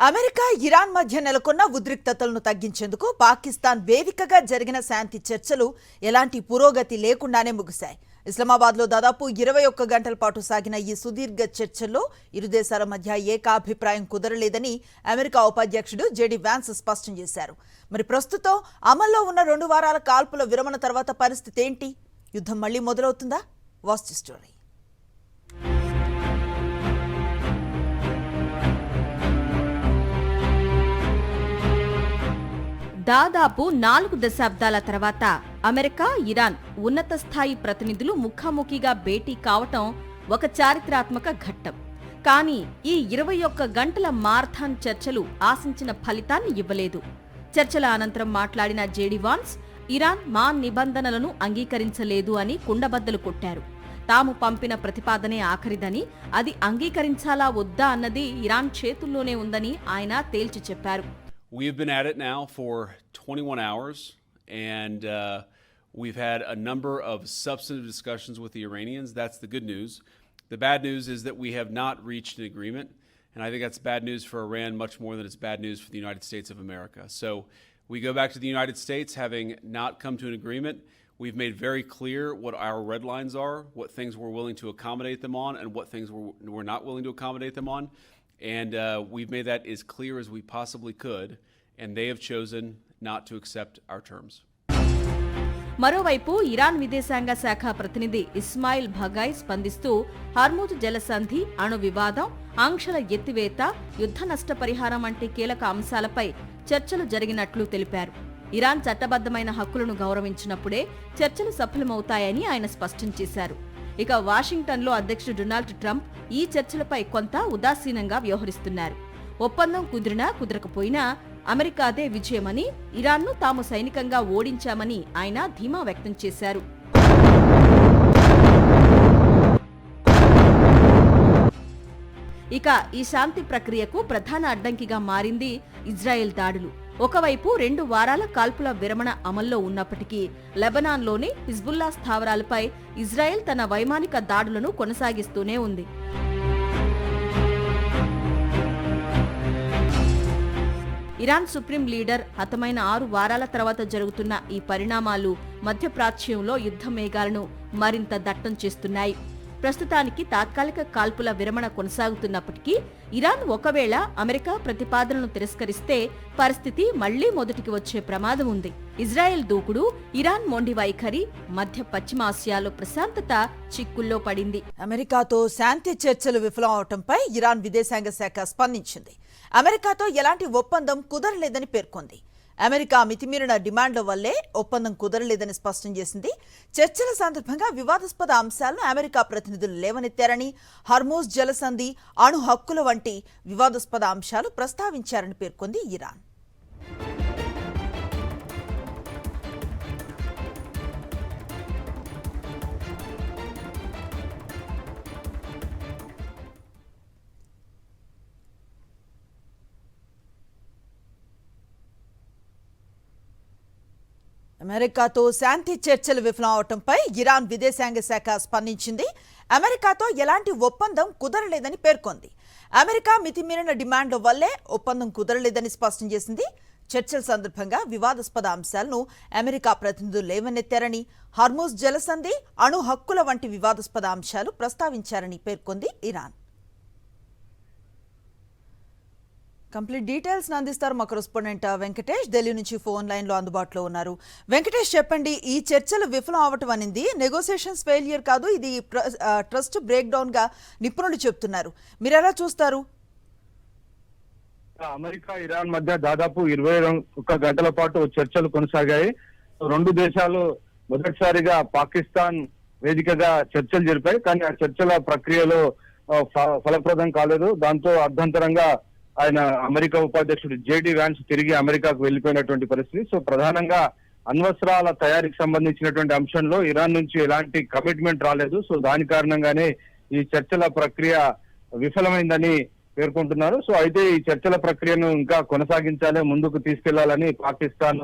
America Iran మధ్య నెలకొన్న ఉద్రిక్తతలను తగ్గించేందుకు పాకిస్తాన్ వేదికగా జరిగిన శాంతి చర్చలు ఎలాంటి పురోగతి లేకుండానే ముగిశాయి. ఇస్లామాబాద్లో దాదాపు 21 గంటల పాటు సాగిన ఈ సుదీర్ఘ చర్చల్లో ఇరు దేశాల మధ్య ఏకాభిప్రాయం కుదరలేదని అమెరికా ఉపాధ్యక్షుడు జేడీ వాన్స్ స్పష్టం చేశారు. మరి ప్రస్తుతం అమల్లో ఉన్న 2 వారాల కాల్పుల విరమణ తర్వాత పరిస్థితి ఏంటి? యుద్ధం మళ్లీ మొదలవుతుందా? Watch the story. దాదాపు 4 దశాబ్దాల తర్వాత అమెరికా, ఇరాన్ ఉన్నత స్థాయి ప్రతినిధులు ముఖాముఖిగా భేటీ కావటం ఒక చారిత్రాత్మక ఘట్టం. కానీ ఈ 21 గంటల మారథాన్ చర్చలు ఆశించిన ఫలితాన్ని ఇవ్వలేదు. చర్చల అనంతరం మాట్లాడిన జేడీ వాన్స్ ఇరాన్ మా నిబంధనలను అంగీకరించలేదు అని కుండబద్దలు కొట్టారు. తాము పంపిన ప్రతిపాదనే ఆఖరిదని, అది అంగీకరించాలా వద్దా అన్నది ఇరాన్ చేతుల్లోనే ఉందని ఆయన తేల్చి చెప్పారు. We've been at it now for 21 hours, and we've had a number of substantive discussions with the Iranians. That's the good news. The bad news is that we have not reached an agreement, and I think that's bad news for Iran much more than it's bad news for the United States of America. So we go back to the United States having not come to an agreement. We've made very clear what our red lines are, what things we're willing to accommodate them on, and what things we're not willing to accommodate them on. And we've made that as clear as we possibly could, and they have chosen not to accept our terms. మరోవైపు Iran విదేశాంగ శాఖ ప్రతినిధి ఇస్మాయిల్ భగాయ్ స్పందిస్తూ Hormuz జలసంధి, అణు వివాదం, ఆంక్షల ఎత్తివేత, యుద్ధ నష్టపరిహారం వంటి కీలక అంశాలపై చర్చలు జరిగినట్లు తెలిపారు. ఇరాన్ చట్టబద్ధమైన హక్కులను గౌరవించినప్పుడే చర్చలు సఫలమవుతాయని ఆయన స్పష్టం చేశారు. ఇక వాషింగ్టన్లో అధ్యక్షుడు డొనాల్డ్ ట్రంప్ ఈ చర్చలపై కొంత ఉదాసీనంగా వ్యవహరిస్తున్నారు. ఒప్పందం కుదిరినా కుదరకపోయినా అమెరికాదే విజయమని, ఇరాన్ను తాము సైనికంగా ఓడించామని ఆయన ధీమా వ్యక్తం చేశారు. ఇక ఈ శాంతి ప్రక్రియకు ప్రధాన అడ్డంకిగా మారింది ఇజ్రాయెల్ దాడులు. ఒకవైపు 2 వారాల కాల్పుల విరమణ అమల్లో ఉన్నప్పటికీ లెబనాన్లోని హిజ్బుల్లా స్థావరాలపై ఇజ్రాయెల్ తన వైమానిక దాడులను కొనసాగిస్తూనే ఉంది. ఇరాన్ సుప్రీం లీడర్ హతమైన 6 వారాల తర్వాత జరుగుతున్న ఈ పరిణామాలు మధ్యప్రాచ్యంలో యుద్ధ మేఘాలను మరింత దట్టం చేస్తున్నాయి. ప్రస్తుతానికి తాత్కాలిక కాల్పుల విరమణ కొనసాగుతున్నప్పటికీ ఇరాన్ ఒకవేళ అమెరికా ప్రతిపాదనను తిరస్కరిస్తే పరిస్థితి మళ్లీ మొదటికి వచ్చే ప్రమాదం ఉంది. ఇజ్రాయెల్ దూకుడు, ఇరాన్ మొండి వైఖరి మధ్య పశ్చిమాసియాలో ప్రశాంతత చిక్కుల్లో పడింది. అమెరికాతో శాంతి చర్చలు విఫలం అవడంపై ఇరాన్ విదేశాంగ శాఖ స్పందించింది. అమెరికాతో ఎలాంటి ఒప్పందం కుదరలేదని పేర్కొంది. అమెరికా మితిమీరిన డిమాండ్ల వల్లే ఒప్పందం కుదరలేదని స్పష్టం చేసింది. చర్చల సందర్భంగా వివాదాస్పద అంశాలను అమెరికా ప్రతినిధులు లేవనెత్తారని, హార్ముజ్ జలసంధి, అణు హక్కుల వంటి వివాదాస్పద అంశాలు ప్రస్తావించారని పేర్కొంది ఇరాన్. అమెరికాతో శాంతి చర్చలు విఫలం అవడంపై ఇరాన్ విదేశాంగ శాఖ స్పందించింది. అమెరికాతో ఎలాంటి ఒప్పందం కుదరలేదని పేర్కొంది. అమెరికా మితిమీరిన డిమాండ్ల వల్లే ఒప్పందం కుదరలేదని స్పష్టం చేసింది. చర్చల సందర్భంగా వివాదాస్పద అంశాలను అమెరికా ప్రతినిధులు లేవనెత్తారని, హార్ముజ్ జలసంధి, అణు హక్కుల వంటి వివాదాస్పద అంశాలు ప్రస్తావించారని పేర్కొంది ఇరాన్. కంప్లీట్ డీటెయిల్స్ అందిస్తారు మా కరెస్పాండెంట్ వెంకటేష్, ఢిల్లీ నుంచి ఫోన్ లైన్ లో అందుబాటులో ఉన్నారు. వెంకటేష్, చెప్పండి, ఈ చర్చలు విఫలం అవటం అనేది నెగోసియేషన్స్ ఫెయిలియర్ కాదు, ఇది ట్రస్ట్ బ్రేక్ డౌన్ గా నిపుణులు చెప్తున్నారు. మీరు ఎలా చూస్తారు? అమెరికా, ఇరాన్ మధ్య దాదాపు 21 గంటల పాటు చర్చలు కొనసాగాయి. 2 దేశాలు మొదటిసారిగా పాకిస్తాన్ వేదికగా చర్చలు జరిపాయి. కానీ ఆ చర్చల ప్రక్రియలో ఫలప్రదం కాలేదు. దాంతో అర్ధంతరంగా ఆయన అమెరికా ఉపాధ్యక్షుడు జేడీ వాన్స్ తిరిగి అమెరికాకు వెళ్లిపోయినటువంటి పరిస్థితి. సో ప్రధానంగా అణ్వస్త్రాల తయారీకి సంబంధించినటువంటి అంశంలో ఇరాన్ నుంచి ఎలాంటి కమిట్మెంట్ రాలేదు. సో దాని కారణంగానే ఈ చర్చల ప్రక్రియ విఫలమైందని పేర్కొంటున్నారు. సో అయితే ఈ చర్చల ప్రక్రియను ఇంకా కొనసాగించాలి, ముందుకు తీసుకెళ్లాలని పాకిస్తాన్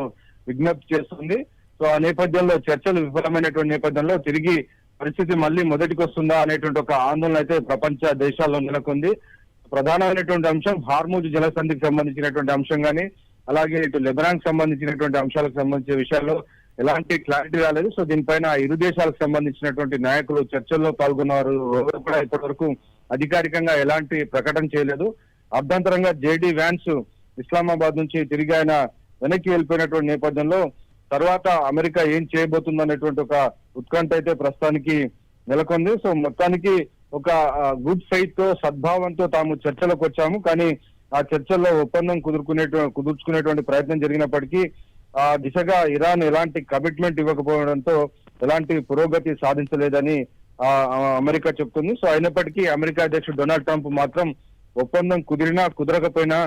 విజ్ఞప్తి చేస్తుంది. సో ఆ నేపథ్యంలో చర్చలు విఫలమైనటువంటి నేపథ్యంలో తిరిగి పరిస్థితి మళ్ళీ మొదటికి వస్తుందా అనేటువంటి ఒక ఆందోళన అయితే ప్రపంచ దేశాల్లో నెలకొంది. ప్రధానమైనటువంటి అంశం హార్మూజ్ జలసంధికి సంబంధించినటువంటి అంశం గానీ, అలాగే ఇటు లెబనాన్ సంబంధించినటువంటి అంశాలకు సంబంధించిన విషయాల్లో ఎలాంటి క్లారిటీ రాలేదు. సో దీనిపైన ఇరు దేశాలకు సంబంధించినటువంటి నాయకులు చర్చల్లో పాల్గొన్నారు. ఎవరు కూడా ఇప్పటి వరకు అధికారికంగా ఎలాంటి ప్రకటన చేయలేదు. అభ్యంతరంగా జేడీ వ్యాన్స్ ఇస్లామాబాద్ నుంచి తిరిగి ఆయన వెనక్కి వెళ్ళిపోయినటువంటి నేపథ్యంలో తర్వాత అమెరికా ఏం చేయబోతుందనేటువంటి ఒక ఉత్కంఠ అయితే ప్రస్తుతానికి నెలకొంది. సో మొత్తానికి ఒక గుడ్ ఫెయిత్ తో సద్భావంతో తాము చర్చలకు వచ్చాము, కానీ ఆ చర్చల్లో ఒప్పందం కుదుర్చుకునేటువంటి ప్రయత్నం జరిగినప్పటికీ ఆ దిశగా ఇరాన్ ఎలాంటి కమిట్మెంట్ ఇవ్వకపోవడంతో ఎలాంటి పురోగతి సాధించలేదని అమెరికా చెప్తుంది. సో అయినప్పటికీ అమెరికా అధ్యక్షుడు డొనాల్డ్ ట్రంప్ మాత్రం ఒప్పందం కుదిరినా కుదరకపోయినా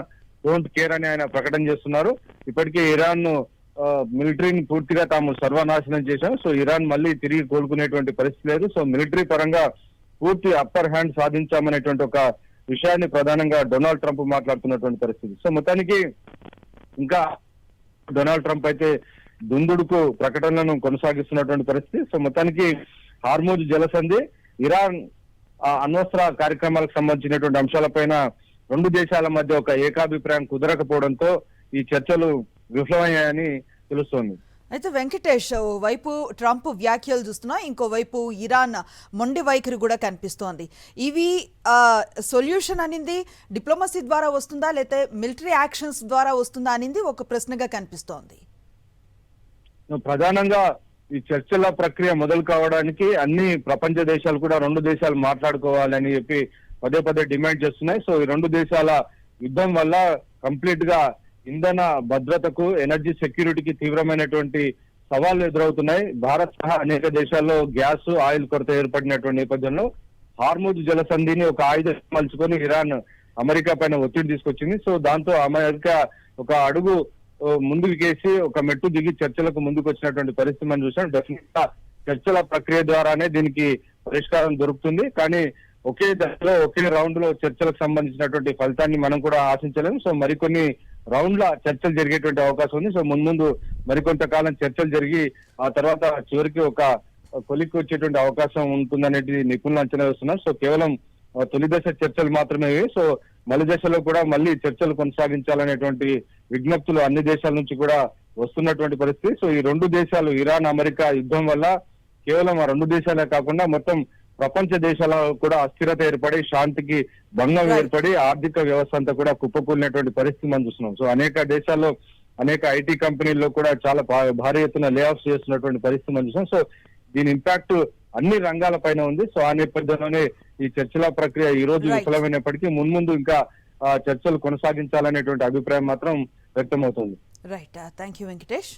డోంట్ కేర్ అని ఆయన ప్రకటన చేస్తున్నారు. ఇప్పటికే ఇరాన్ మిలిటరీని పూర్తిగా తాము సర్వనాశనం చేశాం. సో ఇరాన్ మళ్ళీ తిరిగి కోలుకునేటువంటి పరిస్థితి లేదు. సో మిలిటరీ పరంగా పూర్తి అప్పర్ హ్యాండ్ సాధించామనేటువంటి ఒక విషయాన్ని ప్రధానంగా డొనాల్డ్ ట్రంప్ మాట్లాడుతున్నటువంటి పరిస్థితి. సో మొత్తానికి ఇంకా డొనాల్డ్ ట్రంప్ అయితే దుందుడుకు ప్రకటనలను కొనసాగిస్తున్నటువంటి పరిస్థితి. సో మొత్తానికి హార్మూజ్ జలసంధి, ఇరాన్ అణ్వస్త్ర కార్యక్రమాలకు సంబంధించినటువంటి అంశాలపైన రెండు దేశాల మధ్య ఒక ఏకాభిప్రాయం కుదరకపోవడంతో ఈ చర్చలు విఫలమయ్యాయని తెలుస్తోంది. అయితే వెంకటేష్, వైపు ట్రంప్ వ్యాఖ్యలు చూస్తున్నా, ఇంకోవైపు ఇరాన్ మొండి వైఖరి కూడా కనిపిస్తోంది. ఇవి సొల్యూషన్ అనింది డిప్లొమసీ ద్వారా వస్తుందా లేకపోతే మిలిటరీ యాక్షన్స్ ద్వారా వస్తుందా అనింది ఒక ప్రశ్నగా కనిపిస్తోంది. ప్రధానంగా ఈ చర్చల ప్రక్రియ మొదలు కావడానికి అన్ని ప్రపంచ దేశాలు కూడా రెండు దేశాలు మాట్లాడుకోవాలని చెప్పి పదే పదే డిమాండ్ చేస్తున్నాయి. సో ఈ రెండు దేశాల యుద్ధం వల్ల కంప్లీట్ గా ఇంధన భద్రతకు, ఎనర్జీ సెక్యూరిటీకి తీవ్రమైనటువంటి సవాళ్లు ఎదురవుతున్నాయి. భారత్ సహా అనేక దేశాల్లో గ్యాస్, ఆయిల్ కొరత ఏర్పడినటువంటి నేపథ్యంలో హార్మూజ్ జలసంధిని ఒక ఆయుధం మలుచుకొని ఇరాన్ అమెరికా పైన ఒత్తిడి తీసుకొచ్చింది. సో దాంతో అమెరికా ఒక అడుగు ముందుకు కేసి ఒక మెట్టు దిగి చర్చలకు ముందుకు వచ్చినటువంటి పరిస్థితి మనం చూసాం. డెఫినెట్ గా చర్చల ప్రక్రియ ద్వారానే దీనికి పరిష్కారం దొరుకుతుంది. కానీ ఒకే దశలో ఒకే రౌండ్ లో చర్చలకు సంబంధించినటువంటి ఫలితాన్ని మనం కూడా ఆశించలేము. సో మరికొన్ని రౌండ్ల చర్చలు జరిగేటువంటి అవకాశం ఉంది. సో ముందు మరికొంతకాలం చర్చలు జరిగి ఆ తర్వాత చివరికి ఒక కొలిక్కి వచ్చేటువంటి అవకాశం ఉంటుందనేది నిపుణులు అంచనా వేస్తున్నారు. సో కేవలం తొలి దశ చర్చలు మాత్రమే. సో మలి దశలో కూడా మళ్ళీ చర్చలు కొనసాగించాలనేటువంటి విజ్ఞప్తులు అన్ని దేశాల నుంచి కూడా వస్తున్నటువంటి పరిస్థితి. సో ఈ రెండు దేశాలు ఇరాన్ అమెరికా యుద్ధం వల్ల కేవలం ఆ రెండు దేశాలే కాకుండా మొత్తం ప్రపంచ దేశాలలో కూడా అస్థిరత ఏర్పడి, శాంతికి భంగం ఏర్పడి, ఆర్థిక వ్యవస్థ అంతా కూడా కుప్పకూలినటువంటి పరిస్థితి మనం చూస్తున్నాం. సో అనేక దేశాల్లో అనేక ఐటీ కంపెనీల్లో కూడా చాలా భారీ ఎత్తున లే ఆఫ్స్ చేస్తున్నటువంటి పరిస్థితి మనం చూసాం. సో దీని ఇంపాక్ట్ అన్ని రంగాల పైన ఉంది. సో ఆ నేపథ్యంలోనే ఈ చర్చల ప్రక్రియ ఈ రోజు విఫలమైనప్పటికీ మున్ముందు ఇంకా చర్చలు కొనసాగించాలనేటువంటి అభిప్రాయం మాత్రం వ్యక్తమవుతుంది. Right, thank you Venkatesh.